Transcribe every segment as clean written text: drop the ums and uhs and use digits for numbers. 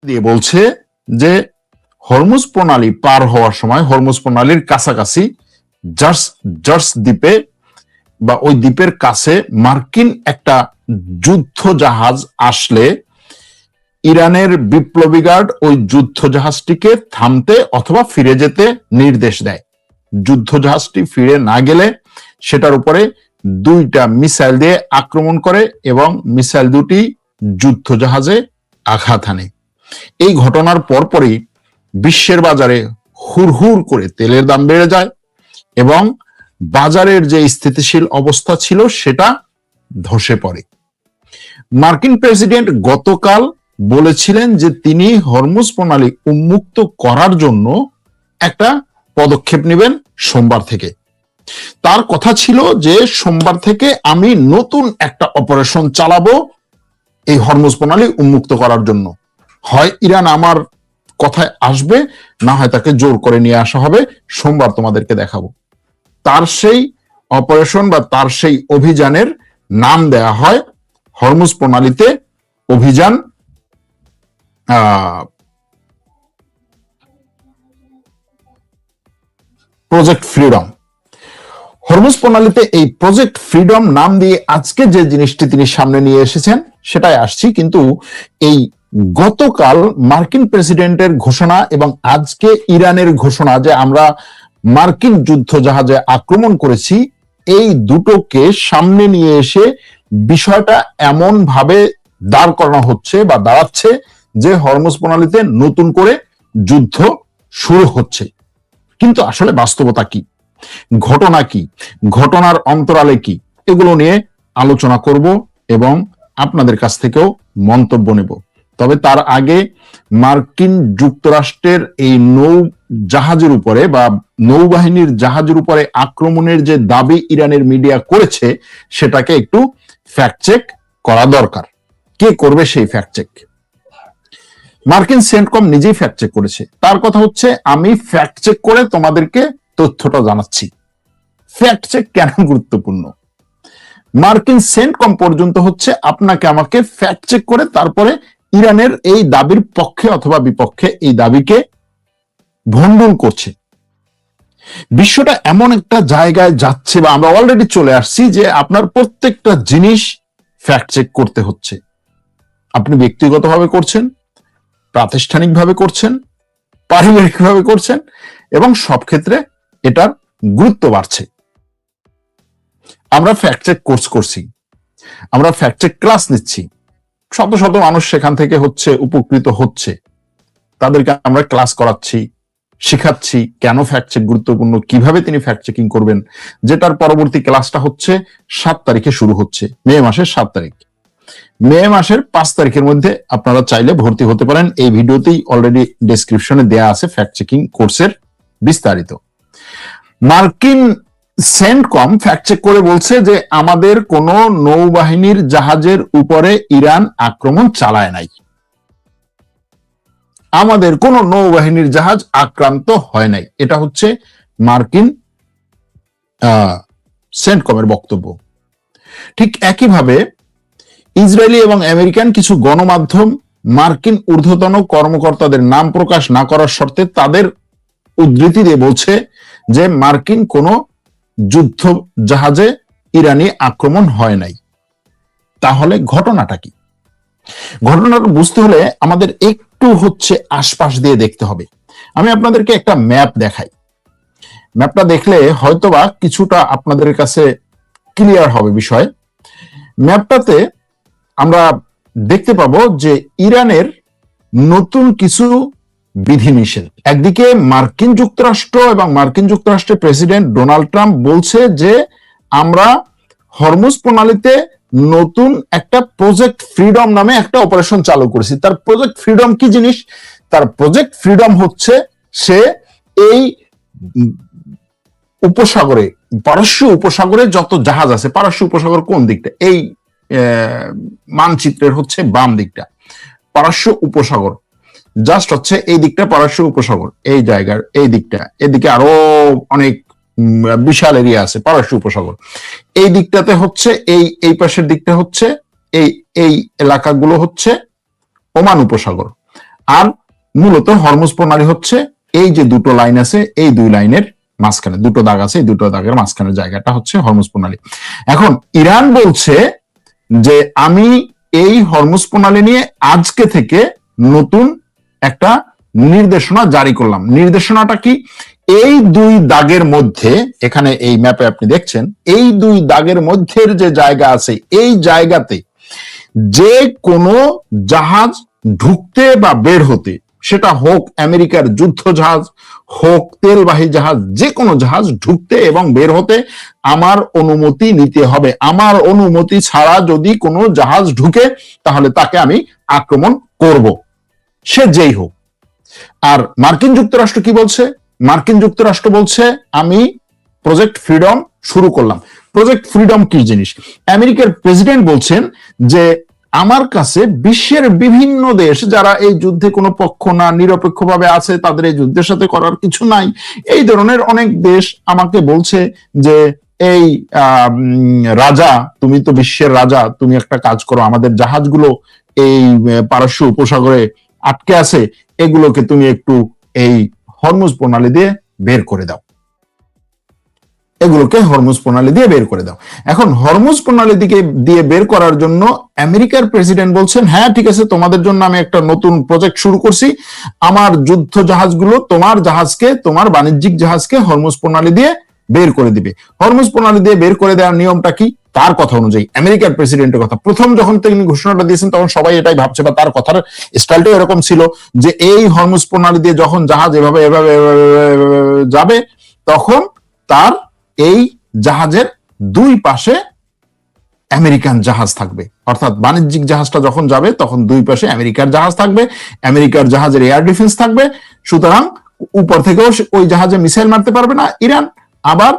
দিয়ে বলছে যে হরমুজ প্রণালী পার হওয়ার সময় হরমুজ প্রণালীর কাছাকাছি জার্স দ্বীপে বা ওই দ্বীপের কাছে মার্কিন একটা যুদ্ধ জাহাজ আসলে ইরানের বিপ্লবী গার্ড ওই যুদ্ধ জাহাজটিকে থামতে অথবা ফিরে যেতে নির্দেশ দেয়। যুদ্ধ জাহাজটি ফিরে না গেলে সেটার উপরে 2টা মিসাইল দিয়ে আক্রমণ করে এবং মিসাইল দুটি যুদ্ধ জাহাজে আঘাত হানে। এই ঘটনার পরপরই বিশ্বের বাজারে হুড়হুড় করে তেলের দাম বেড়ে যায় এবং বাজারের যে স্থিতিশীল অবস্থা ছিল সেটা ধসে পড়ে। মার্কিন প্রেসিডেন্ট গতকাল বলেছিলেন যে তিনি হরমুজ প্রণালী উন্মুক্ত করার জন্য একটা পদক্ষেপ নেবেন সোমবার থেকে। তার কথা ছিল যে সোমবার থেকে আমি নতুন একটা অপারেশন চালাবো এই হরমুজ প্রণালী উন্মুক্ত করার জন্য। হয় ইরান আমার কথায় আসবে, না হয় তাকে জোর করে নিয়ে আসা হবে। সোমবার তোমাদেরকে দেখাবো। তার সেই অপারেশন বা তার সেই অভিযানের নাম দেয়া হয় হরমুজ প্রণালীতে অভিযান প্রজেক্ট ফ্রিডম। হরমুজ প্রণালীতে এই প্রজেক্ট ফ্রিডম নাম দিয়ে আজকে যে জিনিসটি তিনি সামনে নিয়ে এসেছেন সেটাই আসছি। কিন্তু এই গতকাল মার্কিন প্রেসিডেন্টের ঘোষণা এবং আজকে ইরানের ঘোষণা যে আমরা মার্কিন যুদ্ধ জাহাজে আক্রমণ করেছি, এই দুটোকে সামনে নিয়ে এসে বিষয়টা এমন ভাবে দাঁড় করানো হচ্ছে বা দাঁড়াচ্ছে যে হরমুজ প্রণালীতে নতুন করে যুদ্ধ শুরু হচ্ছে। কিন্তু আসলে বাস্তবতা কি, ঘটনা কি, ঘটনার অন্তরালে কি, এগুলো নিয়ে আলোচনা করব এবং আপনাদের কাছ থেকেও মন্তব্য নেব। তবে তার আগে মার্কিন যুক্তরাষ্ট্রের এই নৌ জাহাজের উপরে বা নৌবাহিনীর জাহাজের উপরে আক্রমণের যে দাবি ইরানের মিডিয়া করেছে সেটাকে একটু ফ্যাক্ট চেক করা দরকার। কে করবে সেই ফ্যাক্ট চেক? মার্কিন সেন্টকম নিজেই ফ্যাক্ট চেক করেছে। তার কথা হচ্ছে আমি ফ্যাক্ট চেক করে তোমাদেরকে তথ্যটা জানাচ্ছি। ফ্যাক্ট চেক কেন গুরুত্বপূর্ণ? মার্কিন সেন্টকম পর্যন্ত হচ্ছে আপনাকে আমাকে ফ্যাক্ট চেক করে তারপরে ইরানের এই দাবির পক্ষে অথবা বিপক্ষে এই দাবিকে ভণ্ডুল করছে। বিশ্বটা এমন একটা জায়গায় যাচ্ছে বা আমরা অলরেডি চলে আসছি যে আপনার প্রত্যেকটা জিনিস ফ্যাক্ট চেক করতে হচ্ছে। আপনি ব্যক্তিগতভাবে করছেন, প্রাতিষ্ঠানিকভাবে করছেন, পারিবারিকভাবে করছেন এবং সব ক্ষেত্রে এটার গুরুত্ব বাড়ছে। আমরা ফ্যাক্ট চেক কোর্স করছি, আমরা ফ্যাক্ট চেক ক্লাস নিচ্ছি, শত শত মানুষ সেখান থেকে হচ্ছে উপকৃত হচ্ছে। তাদেরকে আমরা ক্লাস করাচ্ছি, শিখাচ্ছি কেন ফ্যাক্ট চেক গুরুত্বপূর্ণ, কিভাবে তিনি ফ্যাক্ট চেকিং করবেন, যেটার পরবর্তী ক্লাসটা হচ্ছে 7 তারিখে শুরু হচ্ছে, মে মাসের 7 তারিখ। মে মাসের 5 তারিখের মধ্যে আপনারা চাইলে ভর্তি হতে পারেন। এই ভিডিওতেই অলরেডি ডেসক্রিপশনে দেয়া আছে ফ্যাক্ট চেকিং কোর্সের বিস্তারিত। মার্কিন সেন্টকম ফ্যাক্ট চেক করে বলছে যে আমাদের কোন নৌবাহিনীর জাহাজের উপরে ইরান আক্রমণ চালায় নাই, আমাদের কোন নৌবাহিনীর জাহাজ আক্রান্ত হয় নাই। এটা হচ্ছে মার্কিন সেন্টকমের বক্তব্য। ঠিক একইভাবে ইসরায়েলি এবং আমেরিকান কিছু গণমাধ্যম মার্কিন ঊর্ধ্বতন কর্মকর্তাদের নাম প্রকাশ না করার শর্তে তাদের উদ্ধৃতি দিয়ে বলছে যে মার্কিন কোনো যুদ্ধ জাহাজে ইরানি আক্রমণ হয় নাই। তাহলে ঘটনাটা কি? ঘটনাটা বুঝতে হলে আমাদের একটু হচ্ছে আশপাশ দিয়ে দেখতে হবে। আমি আপনাদেরকে একটা ম্যাপ দেখাই। ম্যাপটা দেখলে হয়তোবা কিছুটা আপনাদের কাছে ক্লিয়ার হবে বিষয়। ম্যাপটাতে আমরা দেখতে পাবো যে ইরানের নতুন কিছু বিধিনিষেধ। একদিকে মার্কিন যুক্তরাষ্ট্র এবং মার্কিন যুক্তরাষ্ট্রের প্রেসিডেন্ট ডোনাল্ড ট্রাম্প বলছে যে আমরা হরমুজ প্রণালীতে নতুন একটা প্রজেক্ট ফ্রিডম নামে একটা অপারেশন চালু করেছি। তার প্রজেক্ট ফ্রিডম কি জিনিস? তার প্রজেক্ট ফ্রিডম হচ্ছে সে এই উপসাগরে, পারস্য উপসাগরে যত জাহাজ আছে, পারস্য উপসাগর কোন দিকটা? এই মানচিত্রের হচ্ছে বাম দিকটা পারস্য উপসাগর, জাস্ট হচ্ছে এই দিকটা পারস্য উপসাগর, এই জায়গার এই দিকটা, এদিকে আরো অনেক বিশাল এরিয়া আছে পারস্য উপসাগর। এই দিকটাতে হচ্ছে এই পাশের দিকটা হচ্ছে এই এলাকাগুলো হচ্ছে ওমান উপসাগর, আর মূলত হরমুজ প্রণালী হচ্ছে এই যে দুটো লাইন আছে, এই দুই লাইনের মাঝখানে দুটো দাগ আছে, এই দুটো দাগের মাঝখানের জায়গাটা হচ্ছে হরমুজ প্রণালী। এখন ইরান বলছে যে আমি এই হরমুজ প্রণালী নিয়ে আজকে থেকে নতুন একটা নির্দেশনা জারি করলাম। নির্দেশনাটা কি? এই দুই দাগের মধ্যে, এখানে এই ম্যাপে আপনি দেখছেন, এই দুই দাগের মধ্যের যে জায়গা আছে, এই জায়গাতে যে কোনো জাহাজ ঢুকতে বা বের হতে, সেটা হোক আমেরিকার যুদ্ধ জাহাজ, হোক তেলবাহী জাহাজ, যে কোনো জাহাজ ঢুকতে এবং বের হতে আমার অনুমতি নিতে হবে। আমার অনুমতি ছাড়া যদি কোনো জাহাজ ঢুকে তাহলে তাকে আমি আক্রমণ করব, সে যেই হোক। আর মার্কিন যুক্তরাষ্ট্র কি বলছে? মার্কিন যুক্তরাষ্ট্র বলছে আমি প্রজেক্ট ফ্রিডম শুরু করলাম। প্রজেক্ট ফ্রিডম কি জিনিস? আমেরিকার প্রেসিডেন্ট বলছেন যে আমার কাছে বিশ্বের বিভিন্ন দেশ যারা এই যুদ্ধে কোনো পক্ষ না, নিরপেক্ষভাবে আছে, তাদের এই যুদ্ধের সাথে করার কিছু নাই, এই ধরনের অনেক দেশ আমাকে বলছে যে এই রাজা, তুমি তো বিশ্বের রাজা, তুমি একটা কাজ করো, আমাদের জাহাজগুলো এই পারস্য উপসাগরে আটকে আছে, এগুলোকে তুমি একটু এই হরমুজ প্রণালী দিয়ে বের করে দাও, এগুলোকে হরমুজ প্রণালী দিয়ে বের করে দাও। এখন হরমুজ প্রণালী দিয়ে বের করার জন্য আমেরিকার প্রেসিডেন্ট বলছেন হ্যাঁ ঠিক আছে, তোমাদের জন্য আমি একটা নতুন প্রজেক্ট শুরু করছি, আমার যুদ্ধ জাহাজগুলো তোমার জাহাজকে, তোমার বাণিজ্যিক জাহাজকে হরমুজ প্রণালী দিয়ে বের করে দিবে। হরমুজ প্রণালী দিয়ে বের করে দেওয়ার নিয়মটা কি? তার কথা অনুযায়ী, আমেরিকার প্রেসিডেন্টের কথা, প্রথম যখন তিনি ঘোষণাটা দিয়েছেন তখন সবাই এটাই ভাবছে, বা তার কথার স্টাইলটাও এরকম ছিল যে এই হরমুজ প্রণালী দিয়ে যখন জাহাজ এভাবে এভাবে যাবে, তখন তার এই জাহাজের দুই পাশে আমেরিকান জাহাজ থাকবে। অর্থাৎ বাণিজ্যিক জাহাজটা যখন যাবে তখন দুই পাশে আমেরিকার জাহাজ থাকবে, আমেরিকার জাহাজের এয়ার ডিফেন্স থাকবে, সুতরাং উপর থেকেও ওই জাহাজে মিসাইল মারতে পারবে না ইরান, আবার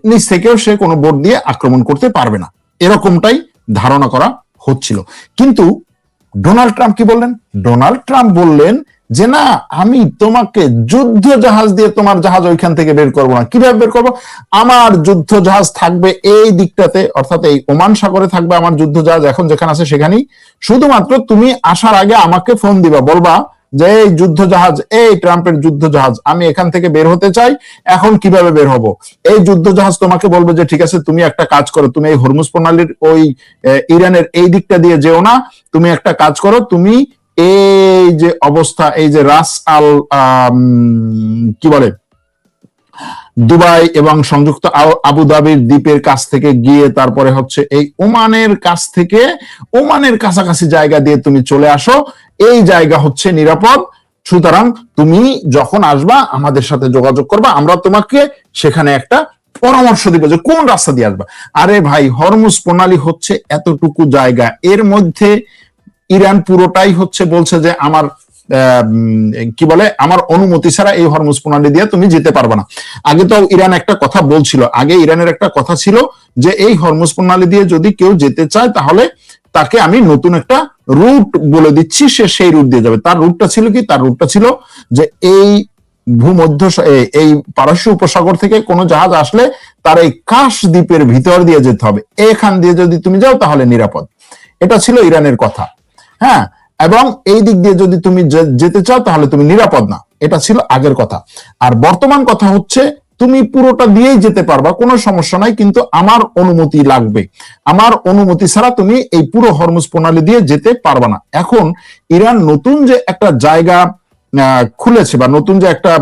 নিচ থেকেও সে কোনো বোট দিয়ে আক্রমণ করতে পারবে না, এরকমটাই ধারণা করা হচ্ছিল। কিন্তু ডোনাল্ড ট্রাম্প কি বললেন? ডোনাল্ড ট্রাম্প বললেন যে না, আমি তোমাকে যুদ্ধ জাহাজ দিয়ে তোমার জাহাজ ওইখান থেকে বের করবো না। কিভাবে বের করবো? আমার যুদ্ধ জাহাজ থাকবে এই দিকটাতে, অর্থাৎ এই ওমান সাগরে থাকবে আমার যুদ্ধ জাহাজ, এখন যেখানে আছে সেখানেই। শুধুমাত্র তুমি আসার আগে আমাকে ফোন দিবা, বলবা যে এই যুদ্ধ জাহাজ, এই ট্রাম্পের যুদ্ধ জাহাজ, আমি এখান থেকে বের হতে চাই, এখন কিভাবে বের হব? এই যুদ্ধ জাহাজ তোমাকে বলবে যে ঠিক আছে, তুমি একটা কাজ করো, তুমি এই হরমুজ প্রণালীর ওই ইরানের এই দিকটা দিয়ে যেও না, তুমি একটা কাজ করো, তুমি এই যে অবস্থা, এই যে রাস আল কি বলে দুবাই এবং সংযুক্ত আবুধাবির দ্বীপের কাছ থেকে গিয়ে তারপরে হচ্ছে এই ওমানের কাছ থেকে, ওমানের কাছাকাছি জায়গা দিয়ে তুমি চলে আসো, এই জায়গা হচ্ছে নিরাপদ, সুতরাং তুমি যখন আসবা আমাদের সাথে যোগাযোগ করবা, আমরা তোমাকে সেখানে একটা পরামর্শ দিব যে কোন রাস্তা দিয়ে আসবা। আরে ভাই, হরমুজ প্রণালী হচ্ছে এতটুকু জায়গা, এর মধ্যে ইরান পুরোটাই হচ্ছে বলছে যে আমার কি বলে, আমার অনুমতি ছাড়া এই হরমুজ প্রণালী দিয়ে তুমি যেতে পারবে না। আগে তো ইরান একটা কথা বলছিল, আগে ইরানের একটা কথা ছিল যে এই হরমুজ প্রণালী দিয়ে যদি কেউ যেতে চায় তাহলে তাকে আমি নতুন একটা রুট বলে দিচ্ছি, সে সেই রুট দিয়ে যাবে। তার রুটটা ছিল কি? তার রুটটা ছিল যে এই ভূমধ্য, এই পারস্য উপসাগর থেকে কোনো জাহাজ আসলে তার এই কাশ দ্বীপের ভিতর দিয়ে যেতে হবে, এখান দিয়ে যদি তুমি যাও তাহলে নিরাপদ। এটা ছিল ইরানের কথা, হ্যাঁ। এবং এই দিক দিয়ে যদি তুমি যেতে চাও তাহলে তুমি নিরাপদ না, এটা ছিল আগের কথা। আর বর্তমান কথা হচ্ছে তুমি পুরোটা দিয়েই যেতে পারবা, কোনো সমস্যা নাই, কিন্তু আমার অনুমতি লাগবে, আমার অনুমতি ছাড়া তুমি এই পুরো হরমুজ প্রণালী দিয়ে যেতে পারবা না। এখন ইরান নতুন যে একটা জায়গা খুলেছে, বা নতুন যে একটা,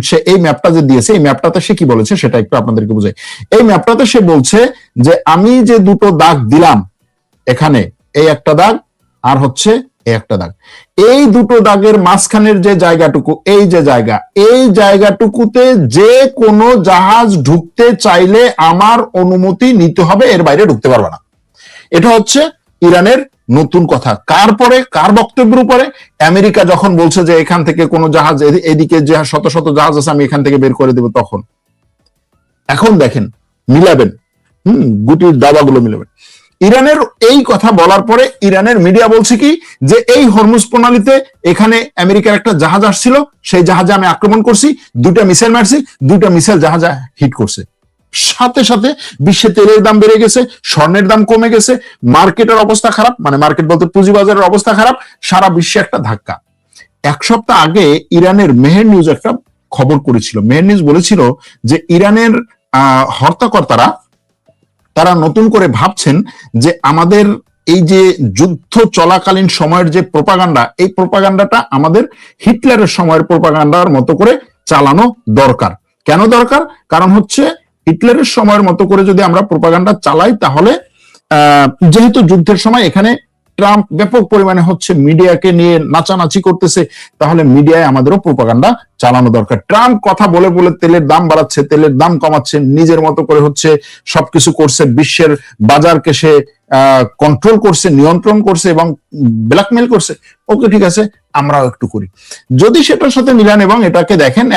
সে এই ম্যাপটা যে দিয়েছে, এই ম্যাপটাতে সে কি বলেছে সেটা একটু আপনাদেরকে বুঝাই। এই ম্যাপটাতে সে বলছে যে আমি যে দুটো দাগ দিলাম, এখানে এই একটা দাগ আর হচ্ছে একটা দাগ, এই দুটো দাগের মাঝখানের যে জায়গাটুকু, এই যে জায়গা, এই জায়গাটুকুতে যে কোনো জাহাজ ঢুকতে চাইলে আমার অনুমতি নিতে হবে, এর বাইরে ঢুকতে পারবে না। এটা হচ্ছে ইরানের নতুন কথা। কার পরে, কার বক্তব্যের উপরে? আমেরিকা যখন বলছে যে এখান থেকে কোনো জাহাজ, এদিকে যে শত শত জাহাজ আছে আমি এখান থেকে বের করে দেব, তখন। এখন দেখেন, মিলাবেন, গুটির দাবাগুলো মিলাবেন। ইরানের এই কথা বলার পরে ইরানের মিডিয়া বলছে কি যে এই হরমুজ প্রণালীতে এখানে আমেরিকার একটা জাহাজ আসছিল, সেই জাহাজে আমি আক্রমণ করছি, দুটা মিসাইল মারছি, দুটা মিসাইল জাহাজে হিট করছে। সাথে সাথে বিশ্বে তেলের দাম বেড়ে গেছে, স্বর্ণের দাম কমে গেছে, মার্কেটের অবস্থা খারাপ, মানে মার্কেট বলতে পুঁজিবাজারের অবস্থা খারাপ, সারা বিশ্বে একটা ধাক্কা। এক সপ্তাহ আগে ইরানের মেহের নিউজ একটা খবর করেছিল। মেহের নিউজ বলেছিল যে ইরানের হর্তাকর্তারা তারা নতুন করে ভাবছেন যে আমাদের এই যে যুদ্ধ চলাকালীন সময়ের যে প্রোপাগান্ডা, এই প্রোপাগান্ডাটা আমাদের হিটলারের সময়ের প্রোপাগান্ডার মতো করে চালানো দরকার। কেন দরকার? কারণ হচ্ছে হিটলারের সময়ের মতো করে যদি আমরা প্রোপাগান্ডা চালাই, তাহলে যেহেতু যুদ্ধের সময় এখানে ট্রাম্প ব্যাপক পরিমাণে হচ্ছে মিডিয়াকে নিয়ে নাচানাচি করতেছে, তাহলে মিডিয়ায় আমাদেরও প্রোপাগান্ডা চালানো দরকার। ট্রাম্প কথা বলে বলে তেলের দাম বাড়াচ্ছে, তেলের দাম কমাচ্ছে, নিজের মতো করে হচ্ছে সবকিছু করছে, বিশ্বের বাজারকে সে কন্ট্রোল করছে, নিয়ন্ত্রণ করছে এবং ব্ল্যাকমেল করছে। ওকে, ঠিক আছে, আমরাও একটু করি। যদি সেটার সাথে মিলান এবং এটাকে দেখেন,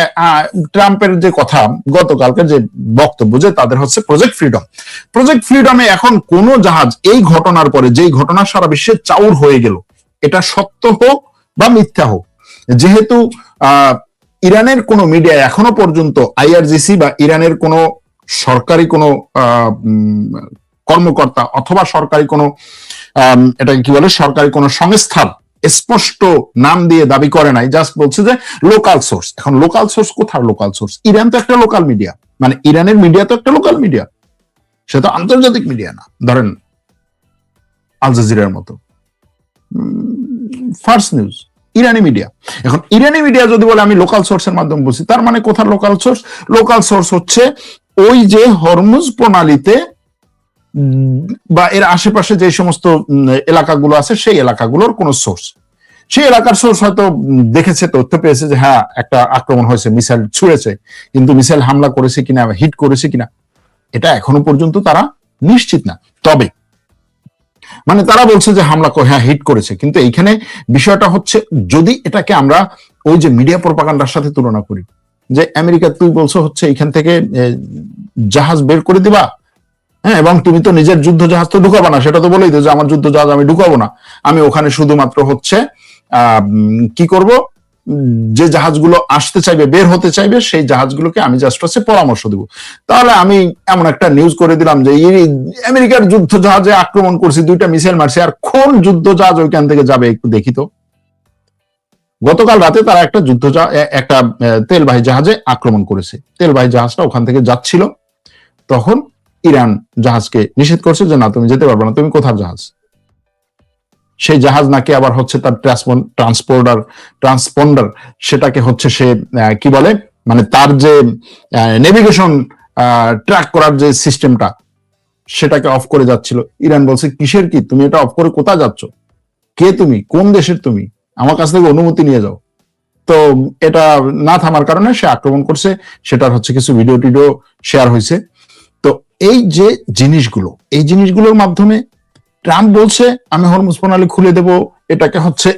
ট্রাম্পের যে কথা, গতকালকে যে বক্তব্য যে তাদের হচ্ছে প্রজেক্ট ফ্রিডম, প্রজেক্ট ফ্রিডমে এখন কোন জাহাজ এই ঘটনার পরে, যেই ঘটনা সারা বিশ্বে চাউর হয়ে গেল, এটা সত্য হোক বা মিথ্যা হোক, যেহেতু ইরানের কোন মিডিয়া এখনো পর্যন্ত আইআরজিসি বা ইরানের কোন সরকারি কোন কর্মকর্তা অথবা সরকারি কোন এটাকে কি বলে, সরকারি কোন সংস্থার স্পষ্ট নাম দিয়ে দাবি করে নাই, জাস্ট বলছে যে লোকাল সোর্স। এখন লোকাল সোর্স কোথার লোকাল সোর্স? ইরান তো একটা লোকাল মিডিয়া, মানে ইরানের মিডিয়া তো একটা লোকাল মিডিয়া, সে তো আন্তর্জাতিক মিডিয়া না। ধরেন আল জাজিরার মতো, ফার্স্ট নিউজ, ইরানি মিডিয়া। এখন ইরানি মিডিয়া যদি বলে আমি লোকাল সোর্সের মাধ্যমে বলছি, তার মানে কোথার লোকাল সোর্স? লোকাল সোর্স হচ্ছে ওই যে হরমুজ প্রণালীতে বা এর আশেপাশে যে সমস্ত এলাকাগুলো আছে, সেই এলাকাগুলোর কোন সোর্স। সেই এলাকার সোর্স হয়তো দেখেছে, তথ্য পেয়েছে যে হ্যাঁ একটা আক্রমণ হয়েছে, মিসাইল ছুঁড়েছে, কিন্তু মিসাইল হামলা করেছে কিনা, হিট করেছে কিনা, এটা এখনো পর্যন্ত তারা নিশ্চিত না। তবে মানে তারা বলছে যে হামলা হ্যাঁ হিট করেছে, কিন্তু এইখানে বিষয়টা হচ্ছে, যদি এটাকে আমরা ওই যে মিডিয়া প্রোপাগান্ডার সাথে তুলনা করি, যে আমেরিকা তুই বলছো হচ্ছে এখান থেকে জাহাজ বের করে দিবা, হ্যাঁ, এবং তুমি তো নিজের যুদ্ধ জাহাজ তো ঢুকাবো না, সেটা তো বলেই তো যে আমার যুদ্ধ জাহাজ আমি ঢুকাবো না, আমি ওখানে শুধুমাত্র হচ্ছে কি করব, যে জাহাজগুলো আসতে চাইবে, বের হতে চাইবে, সেই জাহাজগুলোকে আমি জাস্ট হচ্ছে পরামর্শ দিব। তাহলে আমি এমন একটা নিউজ করে দিলাম যে আমেরিকার যুদ্ধ জাহাজে আক্রমণ করছি, 2টা মিসাইল মারছে, আর কোন যুদ্ধ জাহাজ ওইখান থেকে যাবে একটু দেখি তো। গতকাল রাতে তারা একটা একটা তেলবাহী জাহাজে আক্রমণ করেছে, তেলবাহী জাহাজটা ওখান থেকে যাচ্ছিল, তখন ইরান জাহাজকে নিষেধ করছে যে না, তুমি যেতে পারবে না, তুমি কোথার জাহাজ? সেই জাহাজ নাকি আবার হচ্ছে তার ট্রান্সপন্ডার সেটাকে হচ্ছে সে কি বলে, মানে তার যে নেভিগেশন ট্র্যাক করার যে সিস্টেমটা, সেটাকে অফ করে যাচ্ছিল। ইরান বলছে কিসের কি, তুমি এটা অফ করে কোথায় যাচ্ছ, কে তুমি, কোন দেশের তুমি, আমার কাছ থেকে অনুমতি নিয়ে যাও। তো এটা না থামার কারণে সে আক্রমণ করছে, সেটার হচ্ছে কিছু ভিডিও টিডিও শেয়ার হয়েছে। তো এই যে জিনিসগুলো, এই জিনিসগুলোর মাধ্যমে ট্রাম্প বলছে আমি হরমুজ প্রণালী খুলে দেব, এটাকে হচ্ছে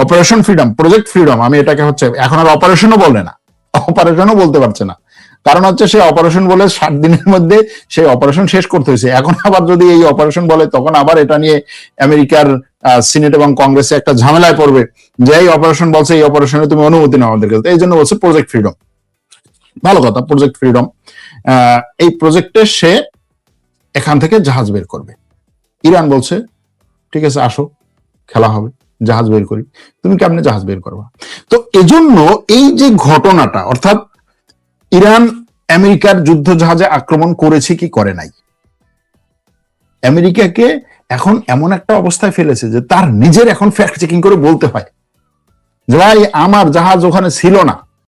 অপারেশন ফ্রিডম, প্রজেক্ট ফ্রিডম, আমি এটাকে হচ্ছে এখন আর অপারেশনও বলে না, অপারেশনও বলতে পারছে না, কারণ হচ্ছে সে অপারেশন বলে 60 দিনের মধ্যে সেই অপারেশন শেষ করতে হয়েছে। এখন আবার যদি এই অপারেশন বলে, তখন আবার এটা নিয়ে আমেরিকার সিনেট এবং কংগ্রেসে একটা ঝামেলায় পড়বে যে এই অপারেশন বলছে, এই অপারেশনে তুমি অনুমতি নাও আমাদের কাছে, এই জন্য বলছে প্রজেক্ট ফ্রিডম। ভালো কথা, প্রজেক্ট ফ্রিডম। এই প্রজেক্টে সে এখান থেকে জাহাজ বের করবে। ইরান বলছে ঠিক আছে, আসো খেলা হবে, জাহাজ বের করি। তুমি কেমনে জাহাজ বের করবা? তো এজন্য এই যে ঘটনাটা, অর্থাৎ ইরান আমেরিকার যুদ্ধ জাহাজে আক্রমণ করেছে কি করে নাই, আমেরিকাকে এখন এমন একটা অবস্থায় ফেলেছে যে তার নিজের এখন ফ্যাক্ট চেকিং করে বলতে হয় যে ভাই আমার জাহাজ ওখানে ছিল না,